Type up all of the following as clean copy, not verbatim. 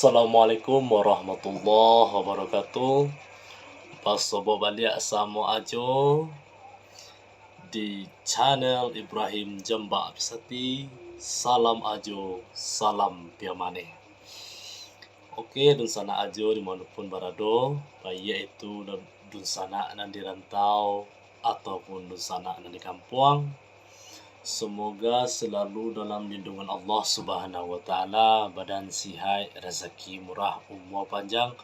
Assalamualaikum warahmatullahi wabarakatuh. Pasobo balik sama ajo di channel Ibrahim Jamba Abisati. Salam ajo, salam piamane. Oke, dun sana ajo dimanapun berado, baik itu dun sana nan di rantau ataupun dun sana nan di kampung. Semoga selalu dalam lindungan Allah Subhanahu wa taala, badan sihat, rezeki murah, umur panjang,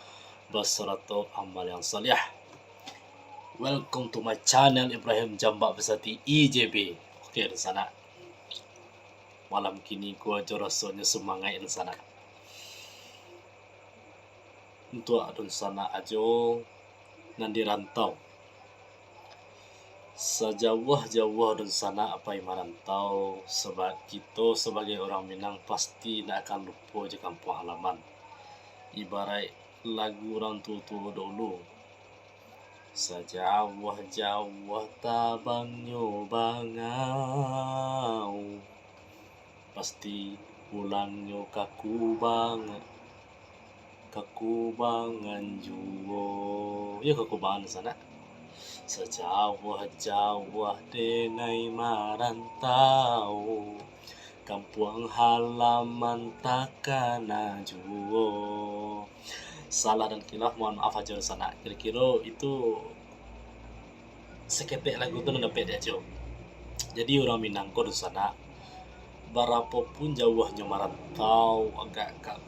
beserta amal yang salih. Welcome to my channel Ibrahim Jamba Besati IJB. Oke, di sana. Malam kini gua aja rasanya semangat di sana. Untuk di sana aja nan di rantau. Sejauh-jauh dan sana apa yang merantau, sebab kita sebagai orang Minang pasti tidak akan lupa je kampung halaman. Ibarat lagu orang tua-tua dulu. Sejauh-jauh tabangnya bangau, pasti pulangnya kaku bangan juo. Ya kaku bangan di sana. Sejauh-jauh denai marantau, kampung halaman takkan ajuo. Salah dan khilaf mohon maaf aja di sana. Kira-kira itu seketik lagu itu dapat aja. Jadi orang Minang di sana, berapapun jauhnya merantau, agak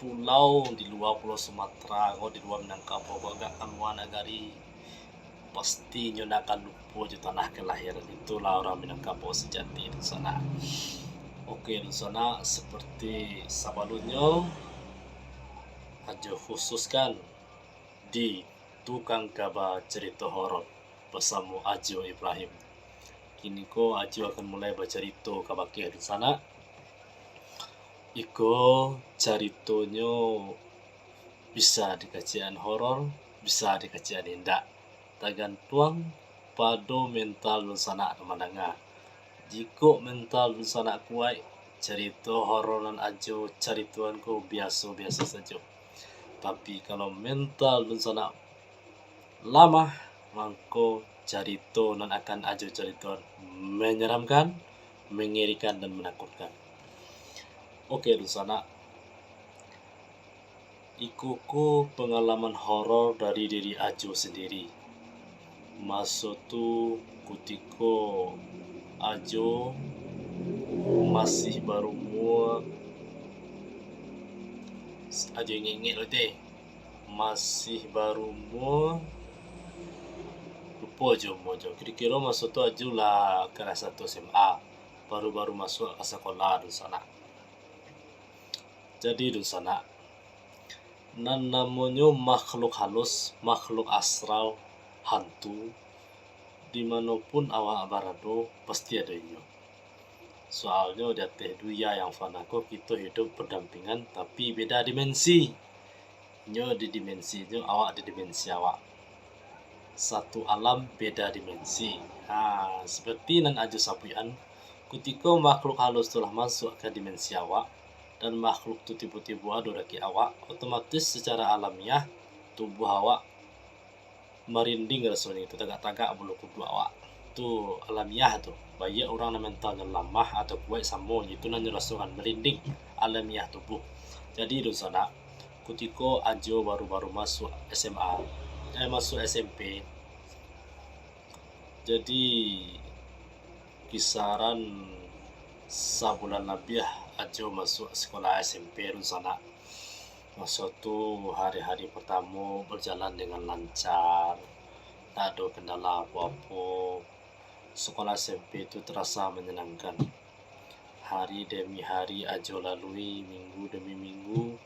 pulau di luar Pulau Sumatera, atau di luar Minangkabau, agak luar negari, pasti nyonya akan lupa je tanah kelahiran. Itulah orang Minangkabau sejati di sana. Oke, di sana seperti sebelumnya aja khususkan di tukang kabar cerita horor bersama Ajo Ibrahim. Kini ko Ajo akan mulai bercerita kabar di sana. Iko ceritanya bisa dikacian horor, bisa dikacian indah. Tergantung pada mental lu sana mendengar. Jika mental lu sana kuat, cerita horor dan ajo cerituan ku biasa-biasa saja. Tapi kalau mental lu sana lamah, maka cerita dan akan ajo cerituan menyeramkan, mengerikan dan menakutkan. Oke, lu sana ikuku pengalaman horor dari diri ajo sendiri. Masa tu kutiko ajo masih berumur ajo ingat loh deh, masih berumur lupa aja umur aja. Kira-kira masa tu ajo lah kelas 1 SMA, baru-baru masuk ke sekolah di sana. Jadi di sana nan namanya makhluk halus, makhluk astral, hantu, dimanapun awak berada pasti ada inyo. Soalnya di atas dunia yang fanaku kita hidup berdampingan tapi beda dimensi. Inyo di dimensinya, awak di dimensi awak. Satu alam beda dimensi. Seperti nan aja sapuan, ketika makhluk halus telah masuk ke dimensi awak dan makhluk tu tiba-tiba ada di awak, otomatis secara alamiah tubuh awak merinding rasanya, itu tagak-tagak bulu kudu awak. Tu alamiah tu. Banyak orang yang mentalnya lemah atau kuat sama itu nanya rasakan merinding alamiah tubuh. Jadi di sana ketika ajo baru-baru masuk SMA, masuk SMP. Jadi kisaran sebulan lebih ajo masuk sekolah SMP di sana. Masa tu hari-hari pertama berjalan dengan lancar, tak ada kendala apa-apa. Sekolah SMP itu terasa menyenangkan. Hari demi hari ajo lalui, minggu demi minggu,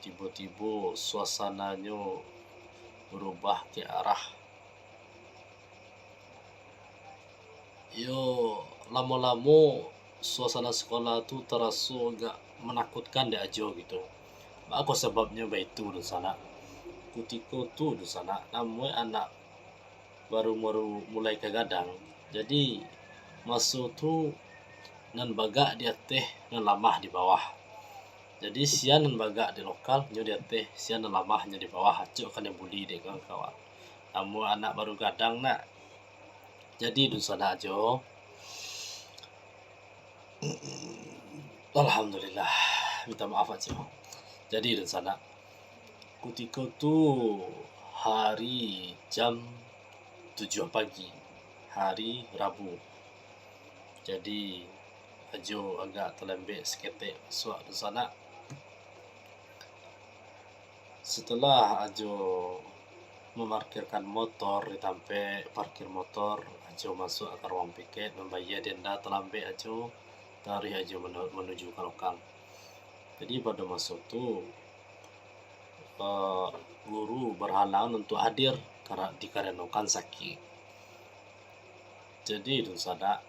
tiba-tiba suasananya berubah ke arah lama-lama suasana sekolah tu terasa agak menakutkan di ajo gitu. Apa sebabnya begitu di sana? Ketika tu di sana namanya anak baru mulai kegadang. Jadi masa tu nan bagak di atas, nan lamah di bawah. Jadi sian dan baga di lokal nyo di teh, sian dan lamah nyo di bawah, acuk kan yang buli deh kawan-kawan. Kamu anak baru gadang nak. Jadi dun sana aja. Alhamdulillah, minta maaf aja. Jadi dun sana ketika tu hari jam 7 pagi, hari Rabu. Jadi ajo agak terlembek seketik masuk di sana. Setelah ajo memarkirkan motor di tampe parkir motor, ajo masuk ke ruang piket membayar denda terlembek ajo dari ajo menuju ke lokal. Jadi pada masa itu guru berhalangan untuk hadir karena dikarenakan sakit. Jadi itu sada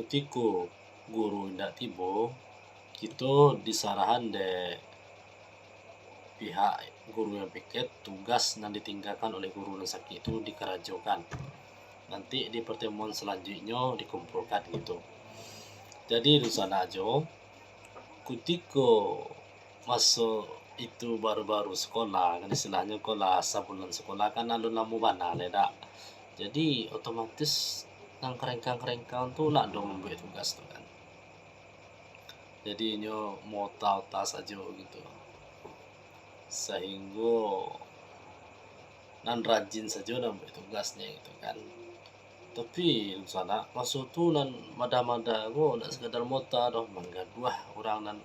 ketika guru tidak tiba, kita disarahan de pihak guru yang piket tugas yang ditinggalkan oleh guru yang sakit itu dikerajokan. Nanti di pertemuan selanjutnya dikumpulkan gitu. Jadi di sana aja ketika masuk itu baru-baru sekolah, kan istilahnya sekolah sebulan sekolah kan alun lamu bana leda. Jadi otomatis nang kerengkang tu nak dong membuat tugas tu kan. Jadi nyo mau tahu saja gitu. Sehingga nan rajin saja nak buat tugasnya gitu kan. Tapi sana masuk tu nan mada-mada go nak sekadar mota doh menggaduh orang nan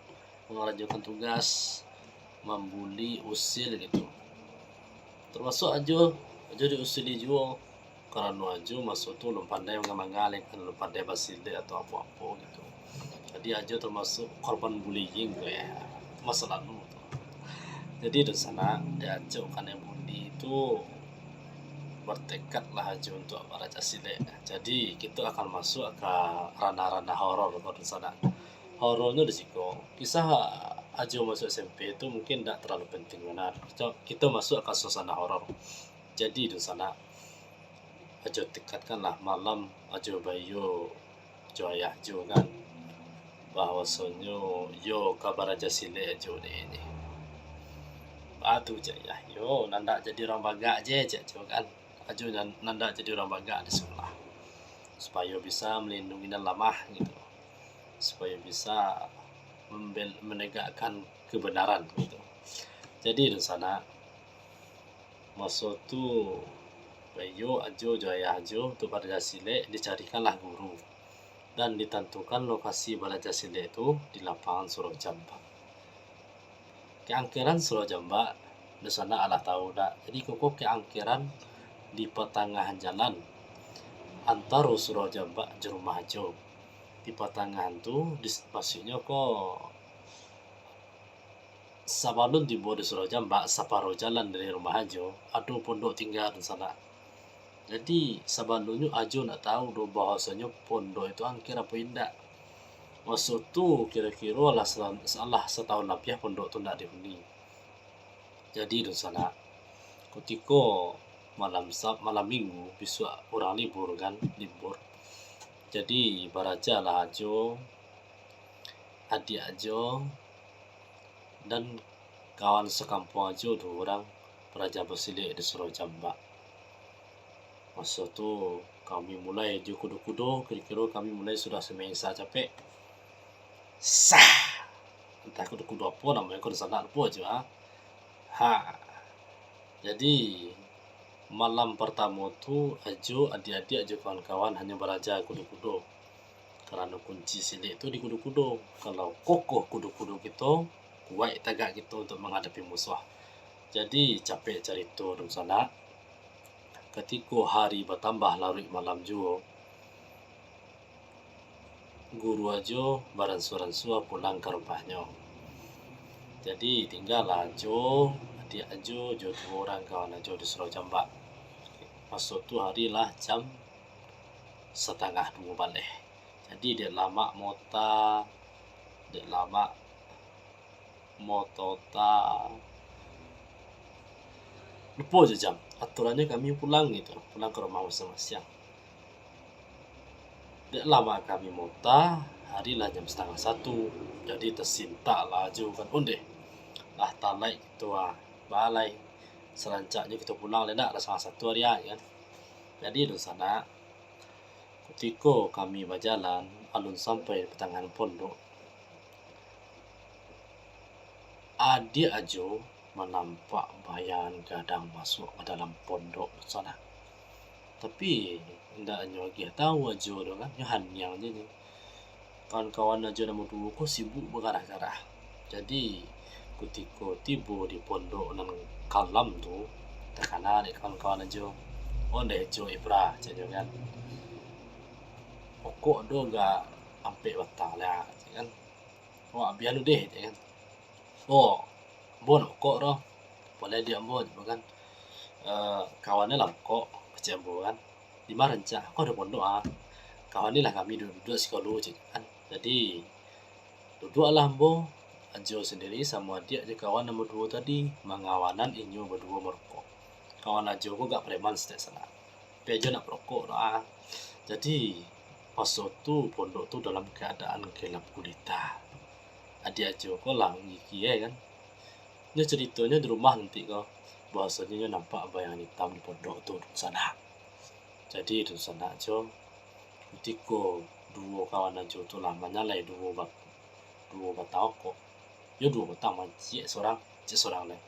mengerjakan tugas, membuli, usil gitu. Termasuk aja diusili juga karena aja masuk tu belum pandai mengamalkan, belum pandai basile atau apa-apa gitu. Jadi aja termasuk korban bullying tu ya, masa lalu tu. Jadi di sana diajak kan yang bully itu bertekadlah aja untuk belajar silat. Jadi kita akan masuk ke ranah-ranah horor di sana. Horornya di situ. Kisah aja masuk SMP itu mungkin tidak terlalu penting benar. Kita masuk ke suasana horor. Jadi di sana aja tekadkanlah malam aja bayo joyah jo kan bahwasanya yo kabar aja silat aja ini. Batu jaya yo nanda jadi orang baga aja kan. Aja nanda jadi orang baga di sekolah. Supaya bisa melindungi dan lamah gitu. Supaya bisa menegakkan kebenaran gitu. Jadi di sana masa tu bayo ajo jaya ajo untuk belajar silat dicarikanlah guru dan ditentukan lokasi belajar silat itu di lapangan Surojamba. Keangkeran Surojamba di sana Allah tahu dah. Jadi koko keangkeran di pertengahan jalan antara Surojamba ke rumah ajo. Di pertengahan tu di maksudnya kok sebelum tiba di Surojamba separuh jalan dari rumah ajo ada pondok tinggal di sana. Jadi sebelumnya ajo nak tahu do bahasanya pondok itu angker apa indak. Maksud tu kira-kira lah salah setahun lebih pondok tu nak dihuni. Jadi di sana ketika malam minggu besok orang libur kan, libur. Jadi baraja lah ajo adik ajo dan kawan sekampung aja 2 orang belajar bersilat di Surojamba. Masa tu kami mulai di kudo-kudo, kira-kira kami mulai sudah seminggu capek. Sah. Entah kudo-kudo apa namanya kudo sana apa aja. Jadi malam pertama tu ajo adik-adik ajo kawan-kawan hanya belajar kudo-kudo. Karena kunci silat itu di kudo-kudo. Kalau kokoh kudo-kudo kita kuat tagak kita untuk menghadapi musuh. Jadi capek cerita di sana. Ketika hari bertambah larut malam juga, guru aja beransur-ansur pulang ke rumahnya. Jadi tinggal aja adik aja 2 orang kawan aja di Surojamba. Masuk tu hari lah jam 1:30 balik. Jadi dia lama mota, dia lama motota lupa je jam. Aturannya kami pulang gitu, pulang ke rumah masing-masing. Dia lama kami mota, hari lah jam 1:30. Jadi tersinta lah jo kan onde lah talai gitu balai serancaknya kita pulang ledak ada salah satu hari kan. Jadi di sana ketika kami berjalan alun sampai di pertengahan pondok, adik ajo menampak bayangan gadang masuk ke dalam pondok di sana. Tapi ndak lagi tahu ajo dong kan nyahan yang ni kawan-kawan ajo nama dulu kok sibuk bergarah-garah. Jadi ketika tiba di pondok nan kalam tu terkena ni kawan-kawan ajo onde ajo ibrah jadi kan pokok do gak ampe batang lah kan. Wah biar deh kan. Oh bon pokok do boleh dia bon kan. Kawannya lah kok kecembo kan di Marenca kok ada pondok kawan ni lah kami duduk sekolah kan. Jadi duduk lah bo ajo sendiri sama dia aja kawan nomor 2 tadi mengawanan inyo berdua merokok. Kawan ajo kok gak preman setiap sana. Pejo nak merokok doa. Jadi pas tu pondok tu dalam keadaan gelap gulita. Adik ajo kok lah ngiki kan. Dia ceritanya di rumah nanti kok bahasanya nampak bayangan hitam di pondok tu di sana. Jadi di sana ajo ketika dua kawan ajo tu lamanya lah dua batang kok. Ya dua batang cik seorang lah.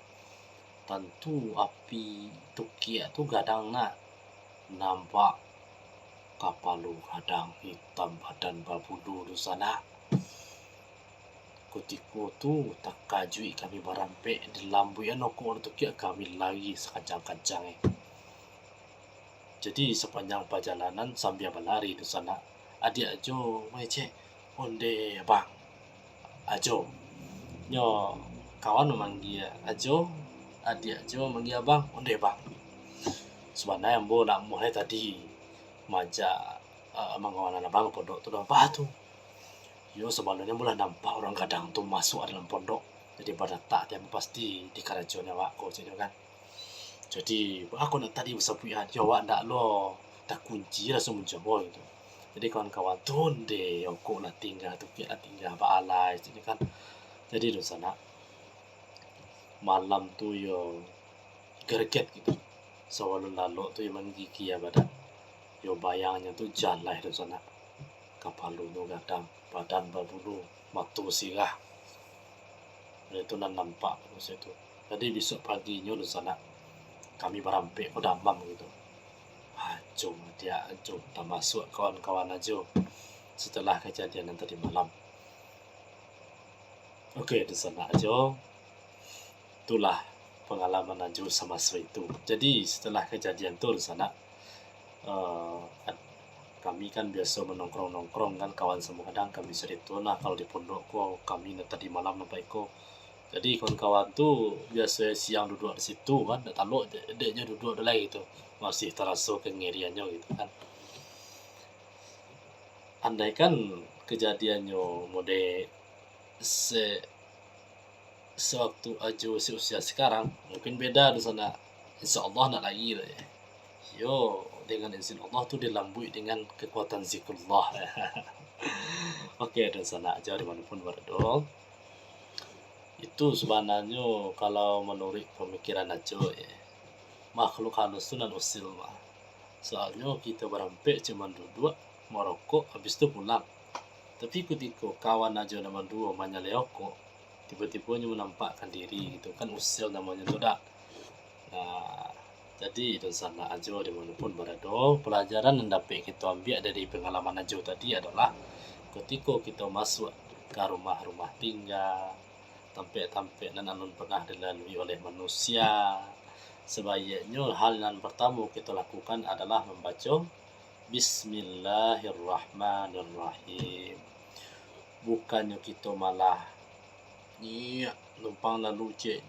Tentu api tukia tu gadang nak nampak kapal lu kadang hitam badan babulu di sana. Ketika tu tak kajui kami berampe di lambu yang nokok tu kia kami lari sekajang-kajang. Jadi sepanjang perjalanan sambil berlari di sana adik ajo cek onde bang ajo nyo kawan memanggil ajo adik ajo manggil abang onde bang. Sebenarnya ambo nak mulai tadi maja mengawanan abang pondok tu apa tu. Yo sebenarnya mula nampak orang kadang tu masuk dalam pondok. Jadi pada tak dia pasti di karajonya wak ko kan. Jadi aku nak tadi bersapuan yo wak ndak lo tak kunci langsung menjawab itu. Jadi kawan-kawan tu onde aku nak tinggal tu kia tinggal balai jadi kan. Jadi di sana malam tu yo gerget gitu. Selalu lalu tu yang menggigi ya badan. Yo bayangnya tu jalan di sana. Kapal lu gadang badan berbulu matu sirah. Itu nan nampak di situ. Jadi besok paginya di sana kami berampe ke damam gitu. Ajo dia ajo tak masuk kawan-kawan ajo setelah kejadian yang tadi malam. Okey di sana ajo itulah pengalaman ajo sama itu. Jadi setelah kejadian tu di sana kami kan biasa menongkrong-nongkrong kan kawan semua kadang kami cerita nah kalau di pondok ko kami tadi malam nampak iko. Jadi kawan-kawan tu biasa siang duduk di situ kan dak taluk deknya duduk di lain gitu. Masih terasa kengeriannya gitu kan. Andai kan kejadiannya mode sewaktu ajo seusia sekarang mungkin beda di sana. Insyaallah nak lagi lah ya. Yo dengan izin Allah tu dilambui dengan kekuatan zikrullah. Okey dan sana aja dimanapun berada. Itu sebenarnya kalau menurut pemikiran aja ya, makhluk halus tu nan usil mah. Soalnya kita berampe cuma duduk merokok habis tu pulang. Tapi ketika kawan aja nama dua manyaleoko tiba-tiba menampakkan diri gitu kan usil namanya tu dak. Nah, jadi di sana aja dimanapun berada, pelajaran yang dapat kita ambil dari pengalaman aja tadi adalah ketika kita masuk ke rumah-rumah tinggal, tempat-tempat yang non pernah dilalui oleh manusia, sebaiknya hal yang pertama kita lakukan adalah membaca Bismillahirrahmanirrahim. Bukannya kita malah numpang lalu cek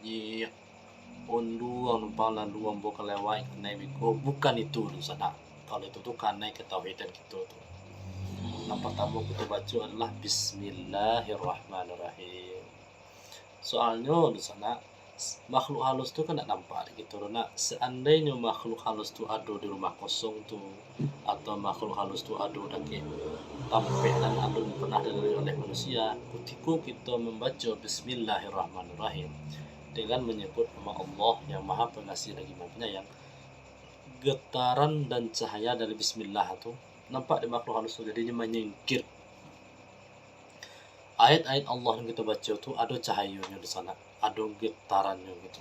ondu numpang lalu ambo kelewai naik biko, bukan itu di sana. Kalau itu tuh karena ketauhidan kita tuh. Yang pertama kita baca adalah Bismillahirrahmanirrahim. Soalnya di sana makhluk halus tuh kan nggak nampak gitu. Nah, seandainya makhluk halus tuh ada di rumah kosong tuh, atau makhluk halus tuh ada di tampek dan alun pernah dilalui oleh manusia, ketika kita membaca Bismillahirrahmanirrahim dengan menyebut nama Allah yang Maha Pengasih lagi Maha Penyayang, getaran dan cahaya dari Bismillah itu nampak di makhluk halus itu, jadinya menyingkir. Ayat-ayat Allah yang kita baca itu ada cahayanya di sana, ada getarannya gitu.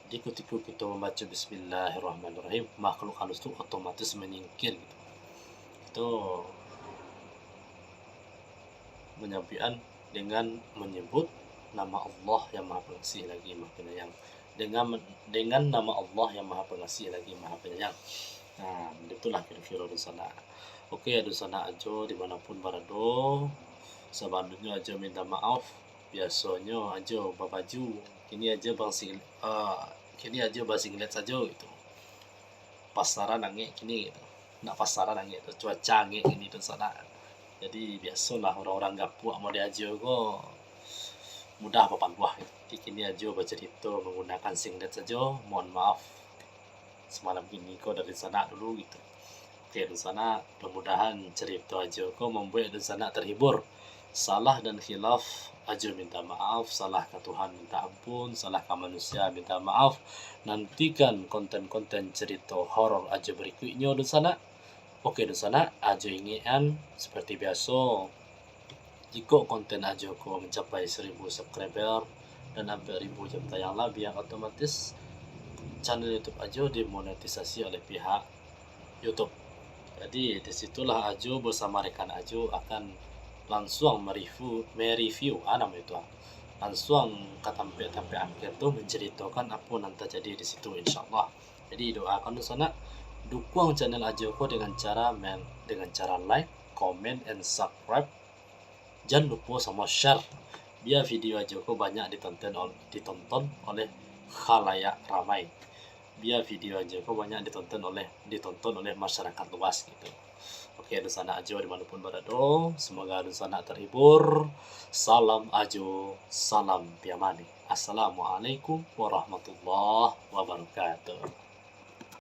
Jadi ketika kita membaca Bismillahirrahmanirrahim, makhluk halus itu otomatis menyingkir gitu. Itu menyampaikan dengan menyebut nama Allah yang Maha Pengasih lagi Maha Penyayang. Dengan nama Allah yang Maha Pengasih lagi Maha Penyayang. Nah, itulah kira-kira di sana. Oke, di sana aja dimanapun berada. Sebelumnya aja minta maaf. Biasanya aja babaju. Kini aja bahasa Inggris saja gitu. Pasaran nangis kini gitu. Nak pasaran nangis itu cuaca nangis ini di sana. Jadi biasalah orang-orang gapuk mau diajar kok mudah papan buah. Jadi kini aja baca itu menggunakan singlet saja. Mohon maaf semalam ini kok dari sana dulu gitu. Oke, di sana mudah-mudahan cerita aja kok membuat di sana terhibur. Salah dan khilaf aja minta maaf, salah ke Tuhan minta ampun, salah ke manusia minta maaf. Nantikan konten-konten cerita horor aja berikutnya di sana. Oke, di sana aja ingin seperti biasa. Jika konten aja ko mencapai 1000 subscriber dan hampir 1000 jam tayang lah, biar otomatis channel YouTube aja dimonetisasi oleh pihak YouTube. Jadi disitulah Ajo bersama rekan Ajo akan langsung mereview nama itu langsung ke sampai akhir tuh menceritakan apa nanti jadi di situ insyaallah. Jadi doakan di sana, dukung channel Ajo ko dengan cara like, comment, and subscribe. Jangan lupa sama share biar video Ajo ko banyak ditonton oleh khalayak ramai. Biar video Ajo ko banyak ditonton oleh masyarakat luas gitu. Oke, di sana Ajo dimanapun berada, semoga di sana terhibur. Salam Ajo, salam Piamani. Assalamualaikum warahmatullahi wabarakatuh.